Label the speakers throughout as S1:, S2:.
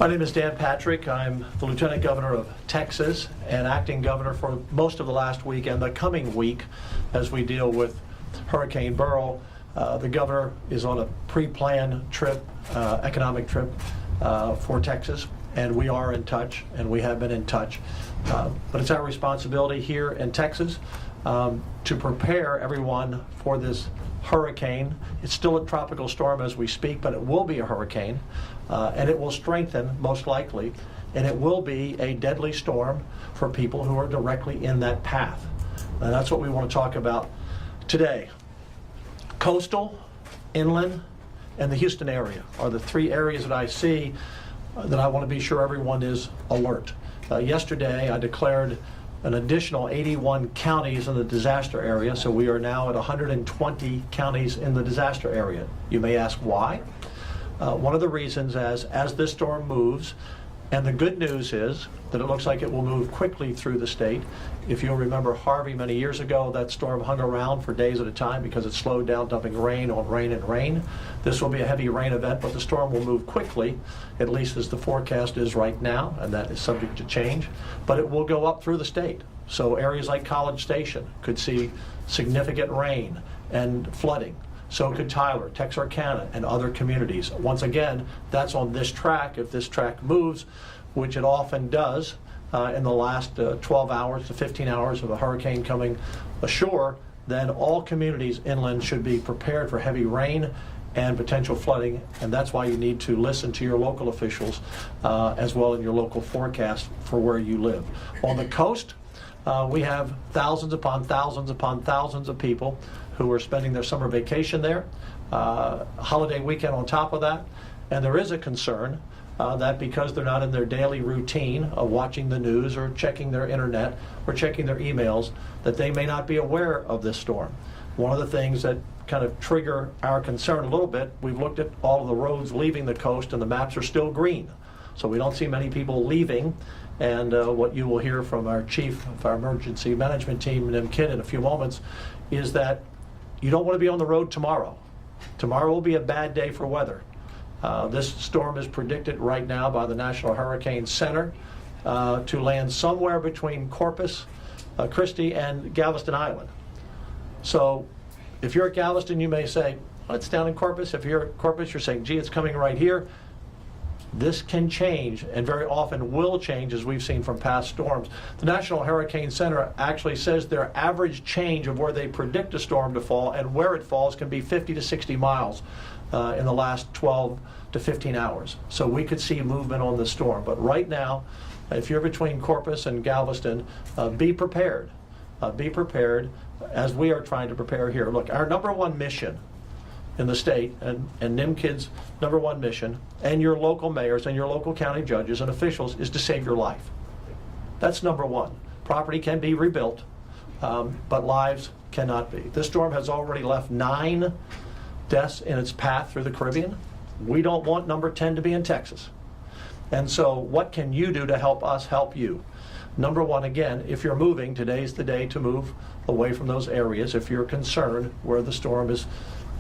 S1: My name is Dan Patrick. I'm the Lieutenant Governor of Texas and acting governor for most of the last week and the coming week as we deal with Hurricane Beryl. The governor is on a pre-planned trip, economic trip for Texas, and we are in touch, and we have been in touch. But it's our responsibility here in Texas to prepare everyone for this hurricane. It's still a tropical storm as we speak, but it will be a hurricane, and it will strengthen most likely, and it will be a deadly storm for people who are directly in that path. And that's what we want to talk about today. Coastal, inland, and the Houston area are the three areas that I see that I want to be sure everyone is alert. Yesterday I declared an additional 81 counties in the disaster area, so we are now at 120 counties in the disaster area. You may ask why. One of the reasons as this storm moves, and the good news is that it looks like it will move quickly through the state. If you'll remember Harvey many years ago, that storm hung around for days at a time because it slowed down, dumping rain on rain and rain. This will be a heavy rain event, but the storm will move quickly, at least as the forecast is right now, and that is subject to change. But it will go up through the state. So areas like College Station could see significant rain and flooding. So could Tyler, Texarkana, and other communities. Once again, that's on this track. If this track moves, which it often does in the last 12 hours to 15 hours of a hurricane coming ashore, then all communities inland should be prepared for heavy rain and potential flooding, and that's why you need to listen to your local officials as well in your local forecast for where you live. On the coast, we have thousands upon thousands upon thousands of people who are spending their summer vacation there, holiday weekend on top of that, and there is a concern that because they're not in their daily routine of watching the news or checking their internet or checking their emails, that they may not be aware of this storm. One of the things that kind of trigger our concern a little bit, we've looked at all of the roads leaving the coast and the maps are still green. So we don't see many people leaving, and what you will hear from our chief of our emergency management team, Nim Kidd, in a few moments, is that you don't want to be on the road tomorrow. Tomorrow will be a bad day for weather. This storm is predicted right now by the National Hurricane Center to land somewhere between Corpus Christi and Galveston Island. So if you're at Galveston, you may say, well, it's down in Corpus. If you're at Corpus, you're saying, gee, it's coming right here. This can change, and very often will change, as we've seen from past storms. The National Hurricane Center actually says their average change of where they predict a storm to fall and where it falls can be 50 to 60 miles in the last 12 to 15 hours. So we could see movement on the storm. But right now, if you're between Corpus and Galveston, be prepared. Be prepared as we are trying to prepare here. Look, our number one mission in the state, and Nim Kidd's number one mission, and your local mayors and your local county judges and officials, is to save your life. That's number one. Property can be rebuilt, but lives cannot be. This storm has already left 9 deaths in its path through the Caribbean. We don't want number 10 to be in Texas. And so what can you do to help us help you? Number one, again, if you're moving, today's the day to move away from those areas. If you're concerned where the storm is,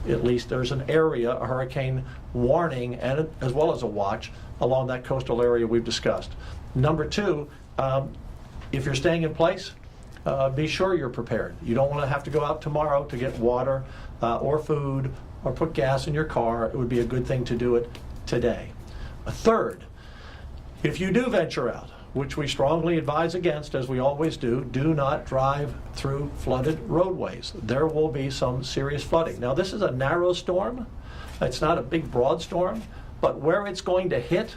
S1: at least there's an area, a hurricane warning, and as well as a watch along that coastal area we've discussed. Number two, if you're staying in place, be sure you're prepared. You don't want to have to go out tomorrow to get water or food or put gas in your car. It would be a good thing to do it today. A third, if you do venture out, which we strongly advise against, as we always do not drive through flooded roadways. There will be some serious flooding. Now, this is a narrow storm. It's not a big, broad storm, but where it's going to hit,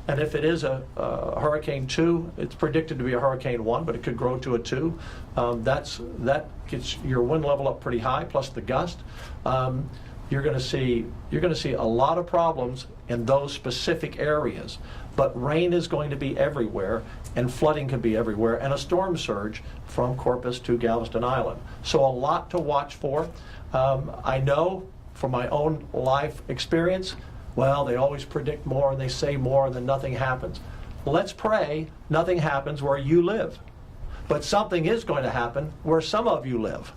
S1: and if it is a Hurricane 2, it's predicted to be a Hurricane 1, but it could grow to a 2. That gets your wind level up pretty high, plus the gust. You're going to see a lot of problems in those specific areas. But rain is going to be everywhere, and flooding can be everywhere, and a storm surge from Corpus to Galveston Island. So a lot to watch for. I know from my own life experience, well, they always predict more and they say more and then nothing happens. Let's pray nothing happens where you live. But something is going to happen where some of you live.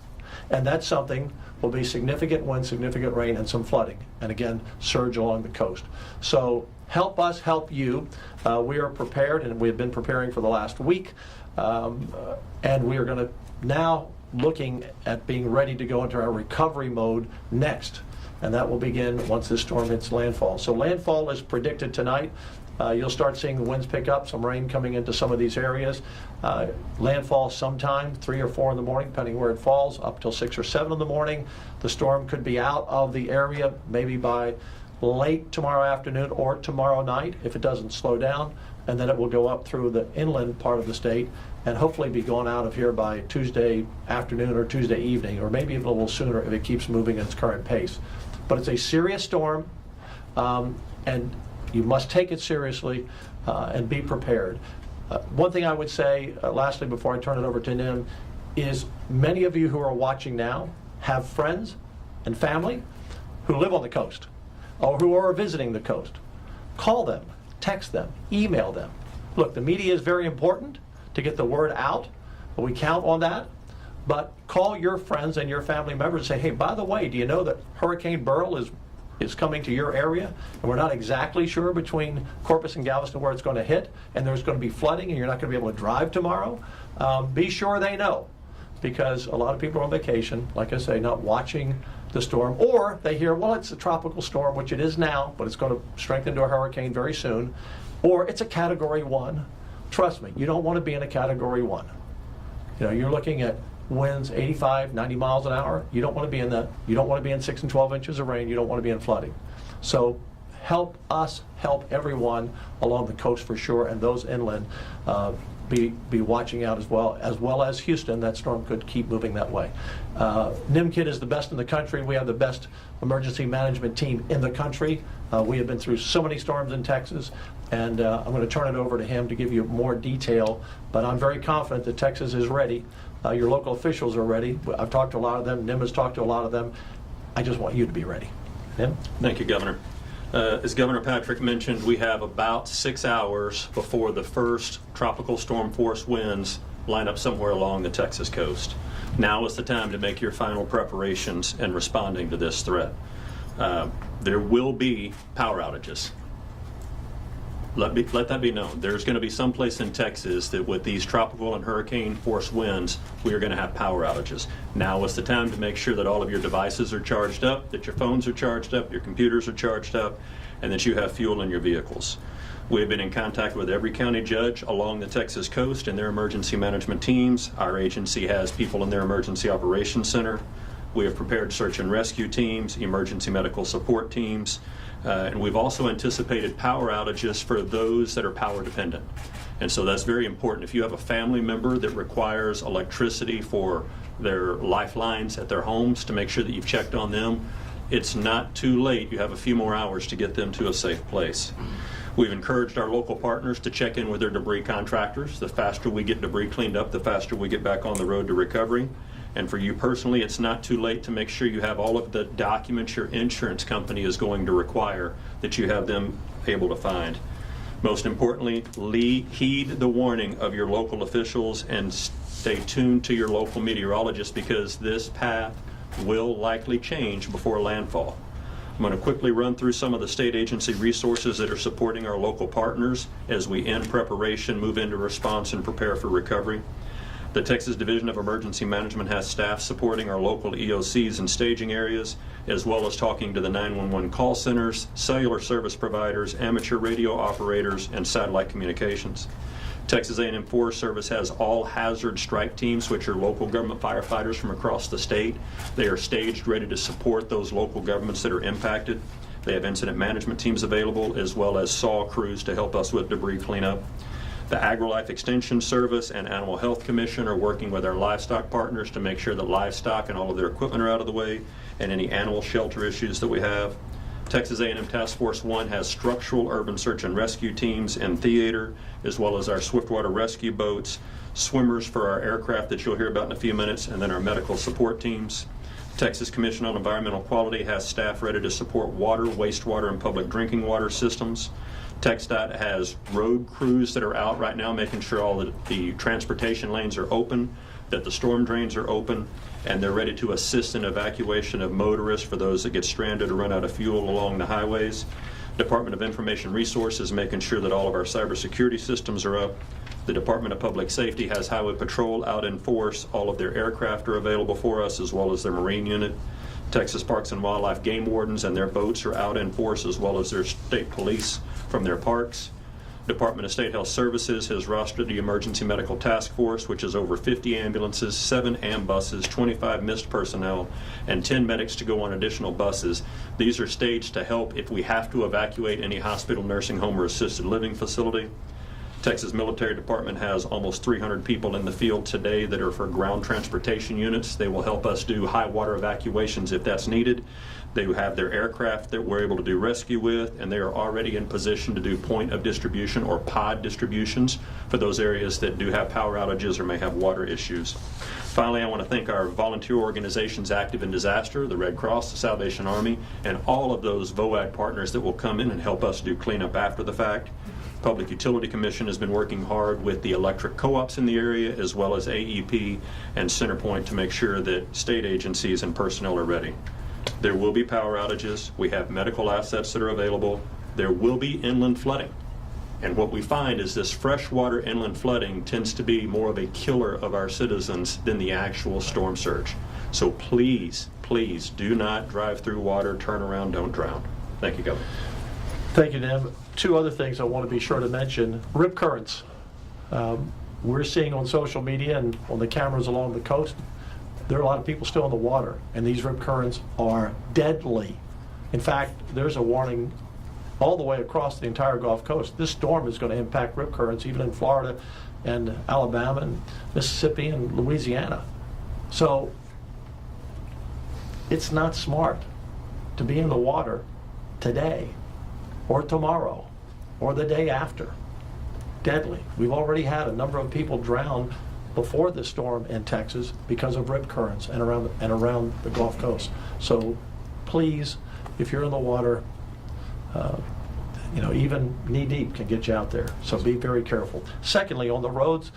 S1: And that something will be significant wind, significant rain, and some flooding. And again, surge along the coast. So help us help you. We are prepared, and we've been preparing for the last week, and we are going to now looking at being ready to go into our recovery mode next, and that will begin once this storm hits landfall. So landfall is predicted tonight. You'll start seeing the winds pick up, some rain coming into some of these areas. Landfall sometime 3 or 4 in the morning, depending where it falls, up till 6 or 7 in the morning. The storm could be out of the area maybe by late tomorrow afternoon or tomorrow night if it doesn't slow down, and then it will go up through the inland part of the state and hopefully be gone out of here by Tuesday afternoon or Tuesday evening, or maybe even a little sooner if it keeps moving at its current pace. But it's a serious storm, and you must take it seriously and be prepared. One thing I would say, lastly, before I turn it over to Nim, is many of you who are watching now have friends and family who live on the coast or who are visiting the coast. Call them, text them, email them. Look, the media is very important to get the word out. We count on that. But call your friends and your family members and say, hey, by the way, do you know that Hurricane Beryl is coming to your area, and we're not exactly sure between Corpus and Galveston where it's going to hit, and there's going to be flooding, and you're not going to be able to drive tomorrow? Be sure they know, because a lot of people are on vacation, like I say, not watching the storm, or they hear, well, it's a tropical storm, which it is now, but it's going to strengthen to a hurricane very soon, or it's a Category 1. Trust me, you don't want to be in a Category 1. You know, you're looking at winds 85, 90 miles an hour. You don't want to be in that. You don't want to be in 6 and 12 inches of rain. You don't want to be in flooding. So help us help everyone along the coast for sure, and those inland be watching out as well as Houston. That storm could keep moving that way. NIMKID is the best in the country. We have the best emergency management team in the country. We have been through so many storms in Texas, and I'm going to turn it over to him to give you more detail, but I'm very confident that Texas is ready. Your local officials are ready. I've talked to a lot of them. Nim has talked to a lot of them. I just want you to be ready. Nim?
S2: Thank you, Governor. As Governor Patrick mentioned, we have about 6 hours before the first tropical storm force winds line up somewhere along the Texas coast. Now is the time to make your final preparations in responding to this threat. There will be power outages. Let that be known. There's going to be some place in Texas that with these tropical and hurricane force winds, we are going to have power outages. Now is the time to make sure that all of your devices are charged up, that your phones are charged up, your computers are charged up, and that you have fuel in your vehicles. We have been in contact with every county judge along the Texas coast and their emergency management teams. Our agency has people in their emergency operations center. We have prepared search and rescue teams, emergency medical support teams, and we've also anticipated power outages for those that are power dependent. And so that's very important. If you have a family member that requires electricity for their lifelines at their homes, to make sure that you've checked on them, it's not too late. You have a few more hours to get them to a safe place. We've encouraged our local partners to check in with their debris contractors. The faster we get debris cleaned up, the faster we get back on the road to recovery. And for you personally, it's not too late to make sure you have all of the documents your insurance company is going to require, that you have them able to find. Most importantly, heed the warning of your local officials and stay tuned to your local meteorologist, because this path will likely change before landfall. I'm going to quickly run through some of the state agency resources that are supporting our local partners as we end preparation, move into response, and prepare for recovery. The Texas Division of Emergency Management has staff supporting our local EOCs and staging areas, as well as talking to the 911 call centers, cellular service providers, amateur radio operators, and satellite communications. Texas A&M Forest Service has all hazard strike teams, which are local government firefighters from across the state. They are staged, ready to support those local governments that are impacted. They have incident management teams available, as well as SAW crews to help us with debris cleanup. The AgriLife Extension Service and Animal Health Commission are working with our livestock partners to make sure that livestock and all of their equipment are out of the way, and any animal shelter issues that we have. Texas A&M Task Force 1 has structural urban search and rescue teams and theater, as well as our swiftwater rescue boats, swimmers for our aircraft that you'll hear about in a few minutes, and then our medical support teams. Texas Commission on Environmental Quality has staff ready to support water, wastewater, and public drinking water systems. TxDOT has road crews that are out right now making sure all the transportation lanes are open, that the storm drains are open, and they're ready to assist in evacuation of motorists for those that get stranded or run out of fuel along the highways. Department of Information Resources making sure that all of our cybersecurity systems are up. The Department of Public Safety has Highway Patrol out in force. All of their aircraft are available for us, as well as their Marine unit. Texas Parks and Wildlife Game Wardens and their boats are out in force, as well as their state police from their parks. Department of State Health Services has rostered the Emergency Medical Task Force, which is over 50 ambulances, 7 ambuses, 25 missed personnel, and 10 medics to go on additional buses. These are staged to help if we have to evacuate any hospital, nursing home, or assisted living facility. Texas Military Department has almost 300 people in the field today that are for ground transportation units. They will help us do high water evacuations if that's needed. They have their aircraft that we're able to do rescue with, and they are already in position to do point of distribution or pod distributions for those areas that do have power outages or may have water issues. Finally, I want to thank our volunteer organizations active in disaster, the Red Cross, the Salvation Army, and all of those VOAG partners that will come in and help us do cleanup after the fact. Public Utility Commission has been working hard with the electric co-ops in the area, as well as AEP and Centerpoint, to make sure that state agencies and personnel are ready. There will be power outages. We have medical assets that are available. There will be inland flooding. And what we find is this freshwater inland flooding tends to be more of a killer of our citizens than the actual storm surge. So please, please do not drive through water, turn around, don't drown. Thank you, Governor.
S1: Thank you, Tim. 2 other things I want to be sure to mention. Rip currents. We're seeing on social media and on the cameras along the coast, there are a lot of people still in the water, and these rip currents are deadly. In fact, there's a warning all the way across the entire Gulf Coast. This storm is going to impact rip currents even in Florida and Alabama and Mississippi and Louisiana. So it's not smart to be in the water today or tomorrow or the day after. Deadly. We've already had a number of people drown before this storm in Texas because of rip currents and around the Gulf Coast. So please, if you're in the water, even knee deep can get you out there. So be very careful. Secondly, on the roads,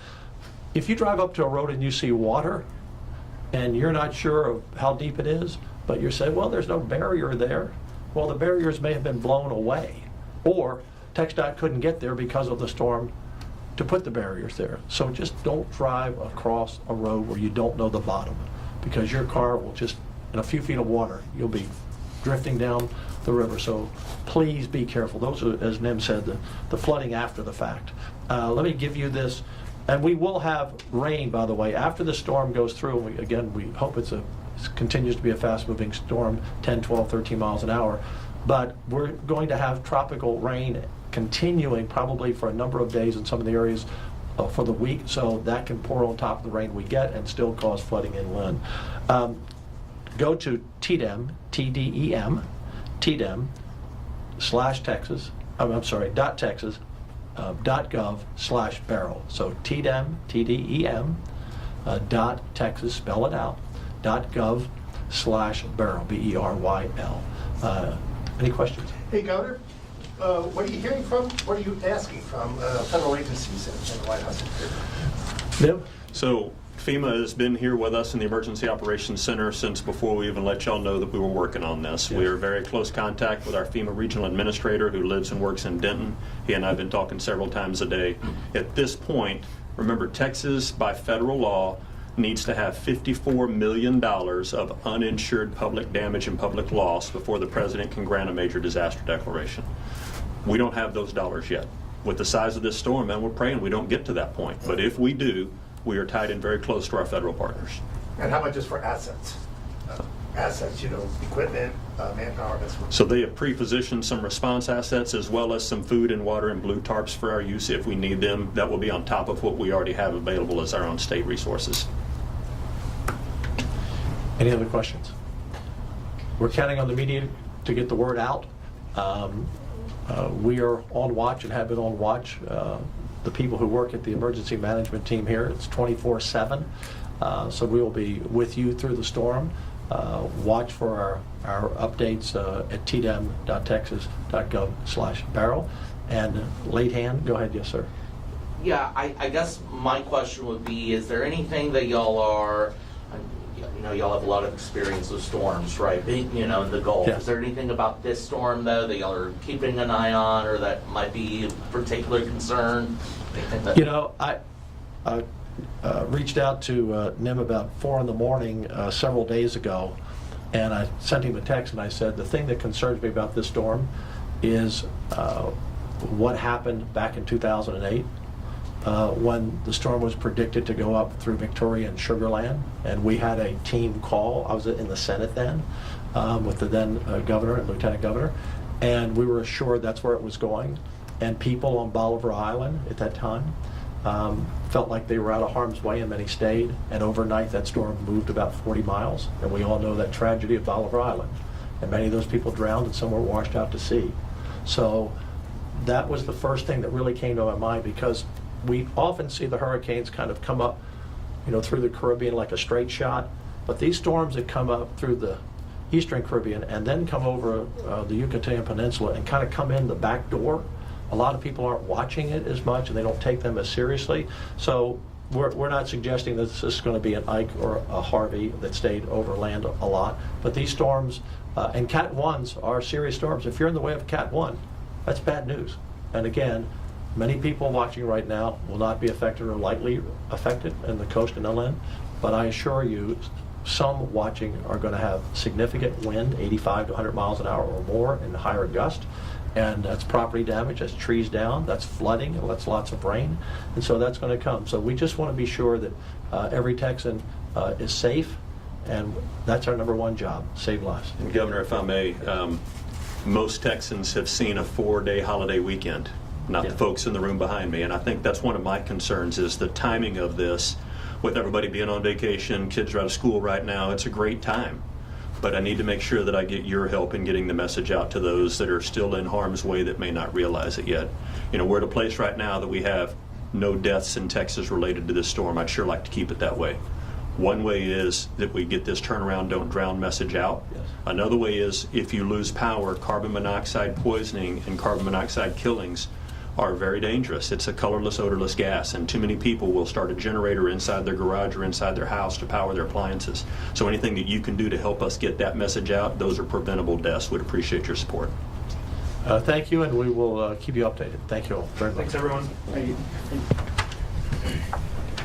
S1: if you drive up to a road and you see water and you're not sure of how deep it is, but you say, well, there's no barrier there. Well, the barriers may have been blown away, or TxDOT couldn't get there because of the storm to put the barriers there. So just don't drive across a road where you don't know the bottom, because your car will just, in a few feet of water, you'll be drifting down the river. So please be careful. Those are, as Nim said, the flooding after the fact. Let me give you this, and we will have rain, by the way, after the storm goes through. We hope it continues to be a fast-moving storm, 10, 12, 13 miles an hour. But we're going to have tropical rain continuing probably for a number of days in some of the areas for the week, so that can pour on top of the rain we get and still cause flooding inland. Go to TDEM, TDEM, TDEM/Texas, .texas.gov/Beryl. So TDEM, TDEM, .texas, spell it out, .gov/Beryl, BERYL. Any questions?
S3: Hey, Governor, what are you hearing from, what are you asking from federal agencies in the White House?
S1: Nim?
S2: So FEMA has been here with us in the Emergency Operations Center since before we even let y'all know that we were working on this.
S1: Yes.
S2: We are in very close contact with our FEMA regional administrator who lives and works in Denton. He and I have been talking several times a day. At this point, remember, Texas, by federal law, needs to have $54 million of uninsured public damage and public loss before the president can grant a major disaster declaration. We don't have those dollars yet. With the size of this storm, and we're praying we don't get to that point. But if we do, we are tied in very close to our federal partners.
S3: And how about just for assets? Equipment, manpower, that sort of.
S2: So they have pre-positioned some response assets as well as some food and water and blue tarps for our use if we need them. That will be on top of what we already have available as our own state resources.
S1: Any other questions? We're counting on the media to get the word out. We are on watch and have been on watch. The people who work at the emergency management team here, it's 24/7. So we will be with you through the storm. Watch for our updates at tdem.texas.gov/Beryl. And late hand, go ahead, yes, sir.
S4: Yeah, I guess my question would be, is there anything that y'all are, you know, y'all have a lot of experience with storms, right? You know, in the Gulf.
S1: Yeah.
S4: Is there anything about this storm, though, that y'all are keeping an eye on, or that might be of particular concern? Anything that-
S1: You know, I reached out to Nim about 4 in the morning several days ago, and I sent him a text and I said, the thing that concerns me about this storm is what happened back in 2008 when the storm was predicted to go up through Victoria and Sugar Land, and we had a team call. I was in the Senate then with the then governor and lieutenant governor, and we were assured that's where it was going. And people on Bolivar Island at that time felt like they were out of harm's way, and many stayed. And overnight, that storm moved about 40 miles, and we all know that tragedy of Bolivar Island. And many of those people drowned, and some were washed out to sea. So that was the first thing that really came to my mind, because we often see the hurricanes kind of come up, you know, through the Caribbean like a straight shot. But these storms that come up through the Eastern Caribbean and then come over the Yucatan Peninsula and kind of come in the back door, a lot of people aren't watching it as much, and they don't take them as seriously. So we're not suggesting that this is going to be an Ike or a Harvey that stayed over land a lot. But these storms, and Cat 1s are serious storms. If you're in the way of Cat 1, that's bad news. And again, many people watching right now will not be affected or lightly affected in the coast and inland. But I assure you, some watching are going to have significant wind, 85 to 100 miles an hour or more, and higher gust. And that's property damage, that's trees down, that's flooding, that's lots of rain. And so that's going to come. So we just want to be sure that every Texan is safe, and that's our number one job, save lives.
S2: And Governor, if I may, most Texans have seen a 4-day holiday weekend, not
S1: Yeah.
S2: the folks in the room behind me. And I think that's one of my concerns, is the timing of this. With everybody being on vacation, kids are out of school right now, it's a great time. But I need to make sure that I get your help in getting the message out to those that are still in harm's way that may not realize it yet. You know, we're at a place right now that we have no deaths in Texas related to this storm. I'd sure like to keep it that way. One way is that we get this turnaround, don't drown message out.
S1: Yes.
S2: Another way is, if you lose power, carbon monoxide poisoning and carbon monoxide killings are very dangerous. It's a colorless, odorless gas, and too many people will start a generator inside their garage or inside their house to power their appliances. So anything that you can do to help us get that message out, those are preventable deaths. We'd appreciate your support.
S1: Thank you, and we will keep you updated. Thank you all very much.
S3: Thanks, everyone.